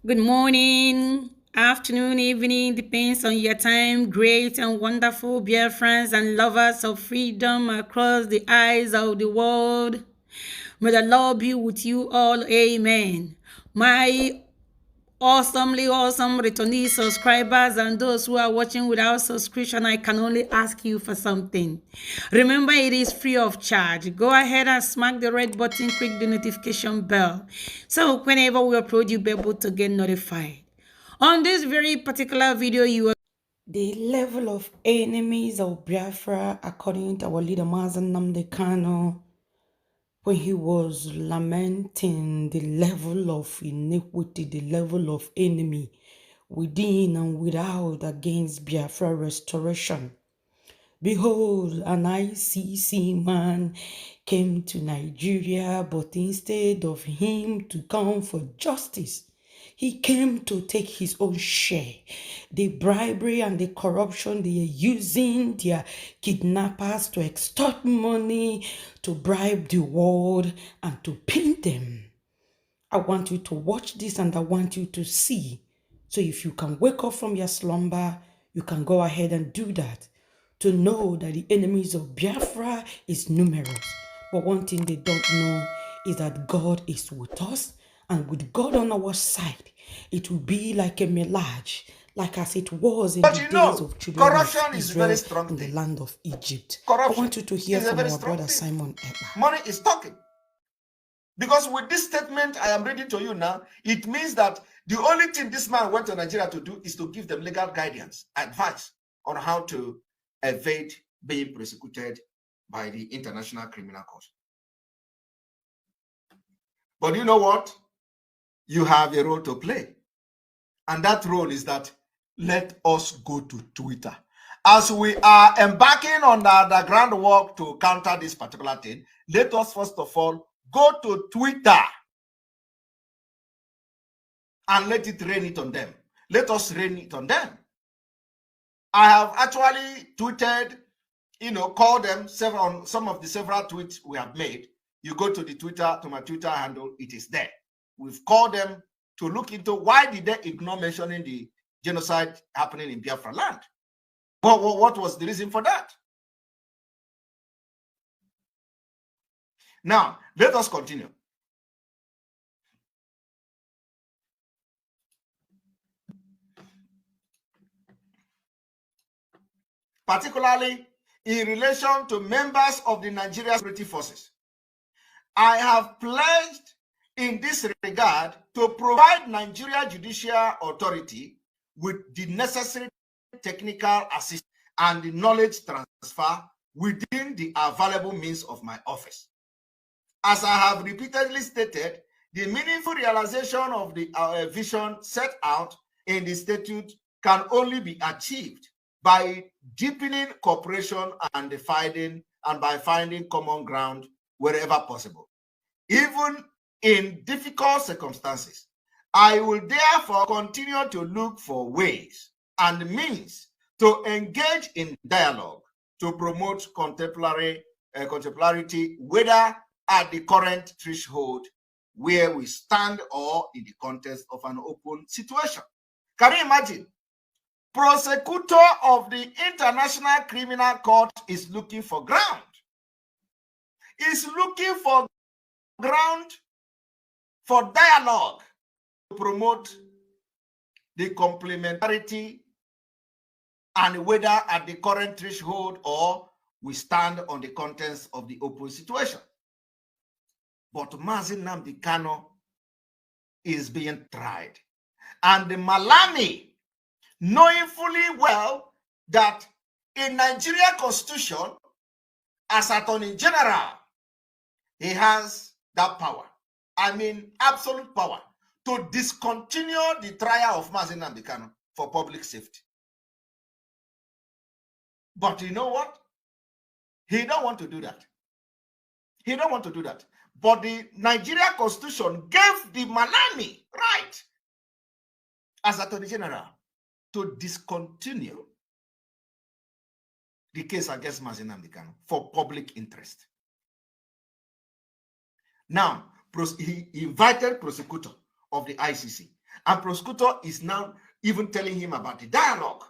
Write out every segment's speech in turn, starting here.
Good morning, afternoon, evening, depends on your time. Great and wonderful Biafrans and lovers of freedom across the eyes of the world. May the Lord be with you all. Amen. My awesomely awesome returnee subscribers and those who are watching without subscription, I can only ask you for something. Remember, it is free of charge. Go ahead and smack the red button, click the notification bell, so whenever we upload, you'll be able to get notified. On this very particular video, you are the level of enemies of Biafra, according to our leader Nnamdi Kanu, when he was lamenting the level of iniquity, the level of enemy within and without against Biafra restoration. Behold, an ICC man came to Nigeria, but instead of him to come for justice, he came to take his own share. The bribery and the corruption they are using, their kidnappers to extort money, to bribe the world and to pin them. I want you to watch this and I want you to see. So if you can wake up from your slumber, you can go ahead and do that. To know that the enemies of Biafra is numerous. But one thing they don't know is that God is with us. And with God on our side, it will be like a mirage, like as it was in the days of children of Israel in the land of Egypt. I want you to hear from our brother Simon Ekpa. Money is talking. Because with this statement I am reading to you now, it means that the only thing this man went to Nigeria to do is to give them legal guidance, advice on how to evade being prosecuted by the International Criminal Court. But you know what? You have a role to play. And that role is that let us go to Twitter. As we are embarking on the groundwork to counter this particular thing, let us first of all go to Twitter and let it rain it on them. Let us rain it on them. I have actually tweeted, called them on some of the several tweets we have made. You go to to my Twitter handle, it is there. We've called them to look into why did they ignore mentioning the genocide happening in Biafra land. What was the reason for that? Now, let us continue. Particularly in relation to members of the Nigerian security forces. I have pledged in this regard to provide Nigeria Judicial Authority with the necessary technical assistance and the knowledge transfer within the available means of my office. As I have repeatedly stated, the meaningful realization of the vision set out in the statute can only be achieved by deepening cooperation and by finding common ground wherever possible. Even in difficult circumstances, I will therefore continue to look for ways and means to engage in dialogue to promote contemporarity, whether at the current threshold where we stand or in the context of an open situation. Can you imagine? Prosecutor of the International Criminal Court is looking for ground. Is looking for ground for dialogue to promote the complementarity and whether at the current threshold or we stand on the contents of the open situation. But Nnamdi Kanu is being tried. And the Malami, knowing fully well that in Nigeria Constitution, as Attorney General, he has that power. I mean, absolute power to discontinue the trial of Nnamdi Kanu for public safety. But you know what? He don't want to do that. He don't want to do that. But the Nigeria Constitution gave the Malami right as Attorney General to discontinue the case against Nnamdi Kanu for public interest. Now, he invited prosecutor of the ICC And prosecutor is now even telling him about the dialogue.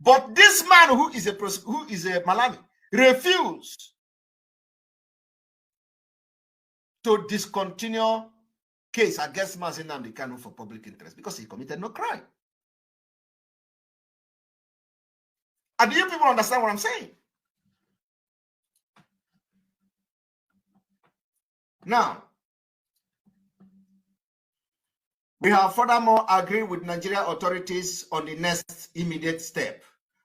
But this man who is a Malami refused to discontinue case against Nnamdi Kanu for public interest because he committed no crime. And do you people understand what I'm saying? Now, we have furthermore agreed with Nigeria authorities on the next immediate step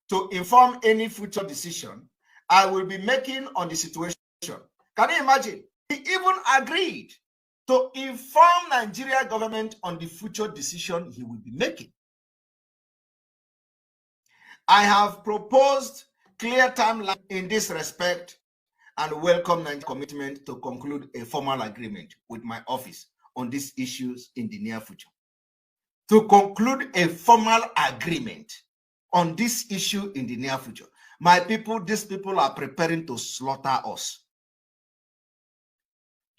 to inform any future decision I will be making on the situation. Can you imagine? He even agreed to inform Nigeria government on the future decision he will be making. I have proposed clear timeline in this respect and welcome Nigeria's commitment to conclude a formal agreement with my office on these issues in the near future. To conclude a formal agreement on this issue in the near future. My people, these people are preparing to slaughter us.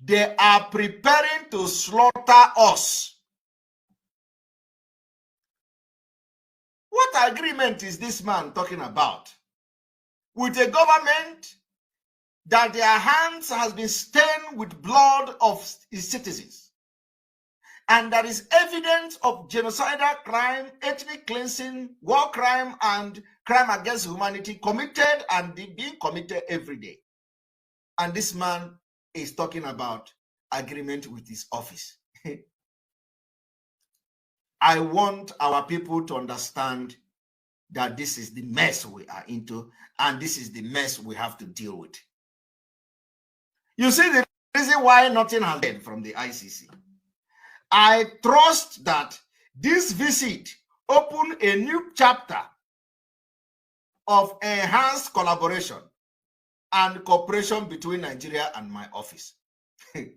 They are preparing to slaughter us. What agreement is this man talking about? With a government that their hands has been stained with blood of its citizens. And there is evidence of genocidal crime, ethnic cleansing, war crime, and crime against humanity committed and being committed every day. And this man is talking about agreement with his office. I want our people to understand that this is the mess we are into, and this is the mess we have to deal with. You see the reason why nothing has been from the ICC. I trust that this visit opened a new chapter of enhanced collaboration and cooperation between Nigeria and my office. He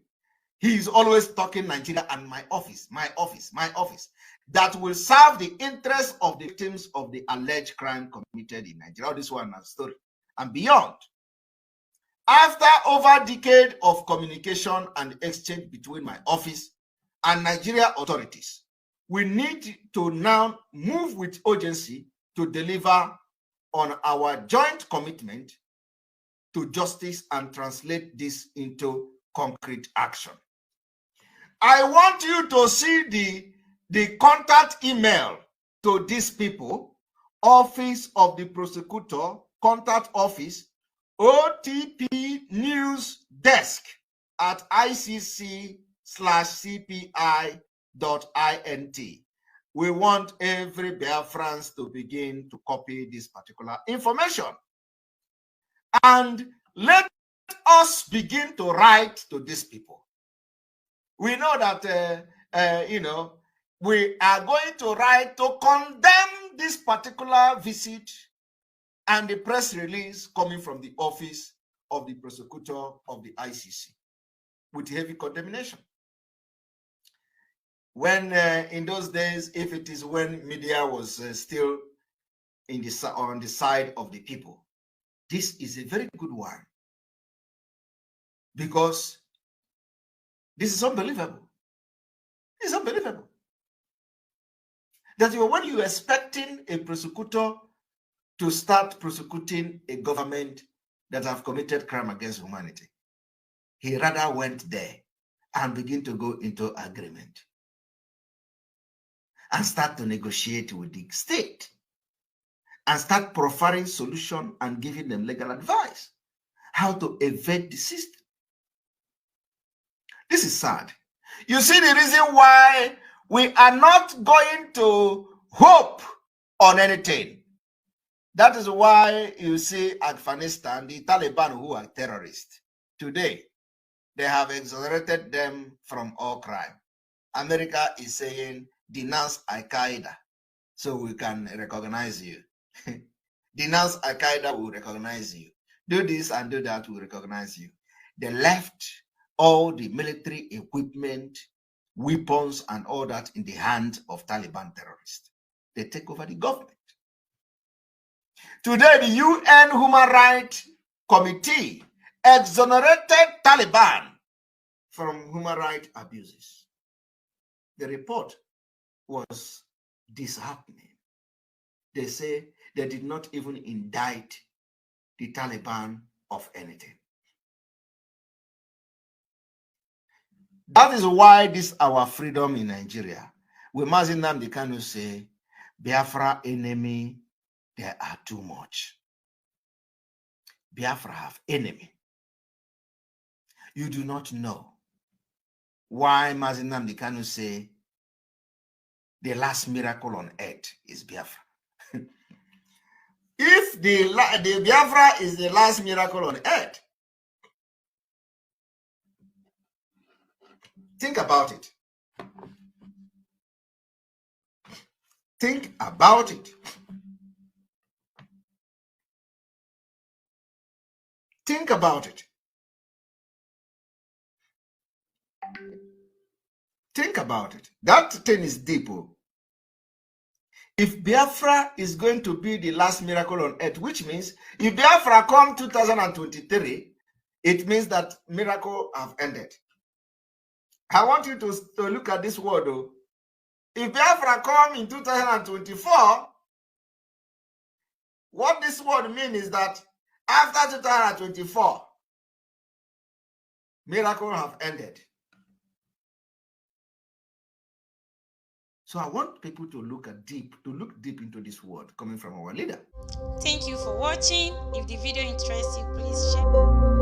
is always talking Nigeria and my office, my office, my office. That will serve the interests of the victims of the alleged crime committed in Nigeria. All this one is story and beyond. After over a decade of communication and exchange between my office and Nigeria authorities, we need to now move with urgency to deliver on our joint commitment to justice and translate this into concrete action. I want you to see the contact email to these people, Office of the Prosecutor, Contact Office, OTP News Desk at icc/cpi.int. We want every Biafrans to begin to copy this particular information. And let us begin to write to these people. We know that, we are going to write to condemn this particular visit and the press release coming from the Office of the Prosecutor of the ICC with heavy condemnation. When in those days, if it is when media was still on the side of the people, this is a very good one because this is unbelievable. It's unbelievable that when you're expecting a prosecutor to start prosecuting a government that have committed crime against humanity, he rather went there and begin to go into agreement and start to negotiate with the state and start proffering solution and giving them legal advice how to evade the system. This is sad. You see the reason why we are not going to hope on anything. That is why you see Afghanistan, the Taliban who are terrorists. Today, they have exonerated them from all crime. America is saying, denounce Al-Qaeda so we can recognize you. Denounce Al-Qaeda, will recognize you. Do this and do that, will recognize you. They left all the military equipment, weapons, and all that in the hands of Taliban terrorists. They take over the government. Today, the UN Human Rights Committee exonerated Taliban from human rights abuses. The report was disheartening. They say they did not even indict the Taliban of anything. That is why this our freedom in Nigeria. We must Nnamdi Kanu say, Biafra enemy, there are too much. Biafra have enemy. You do not know why Mazi Nnamdi Kanu say the last miracle on earth is Biafra. If the Biafra is the last miracle on earth, think about it. Think about it. Think about it. Think about it. That thing is deep. If Biafra is going to be the last miracle on earth, which means if Biafra come 2023, it means that miracle have ended. I want you to look at this word though. If Biafra come in 2024, what this word means is that after 2024, miracle have ended. So I want people to look deep into this word coming from our leader. Thank you for watching. If the video interests you, please share.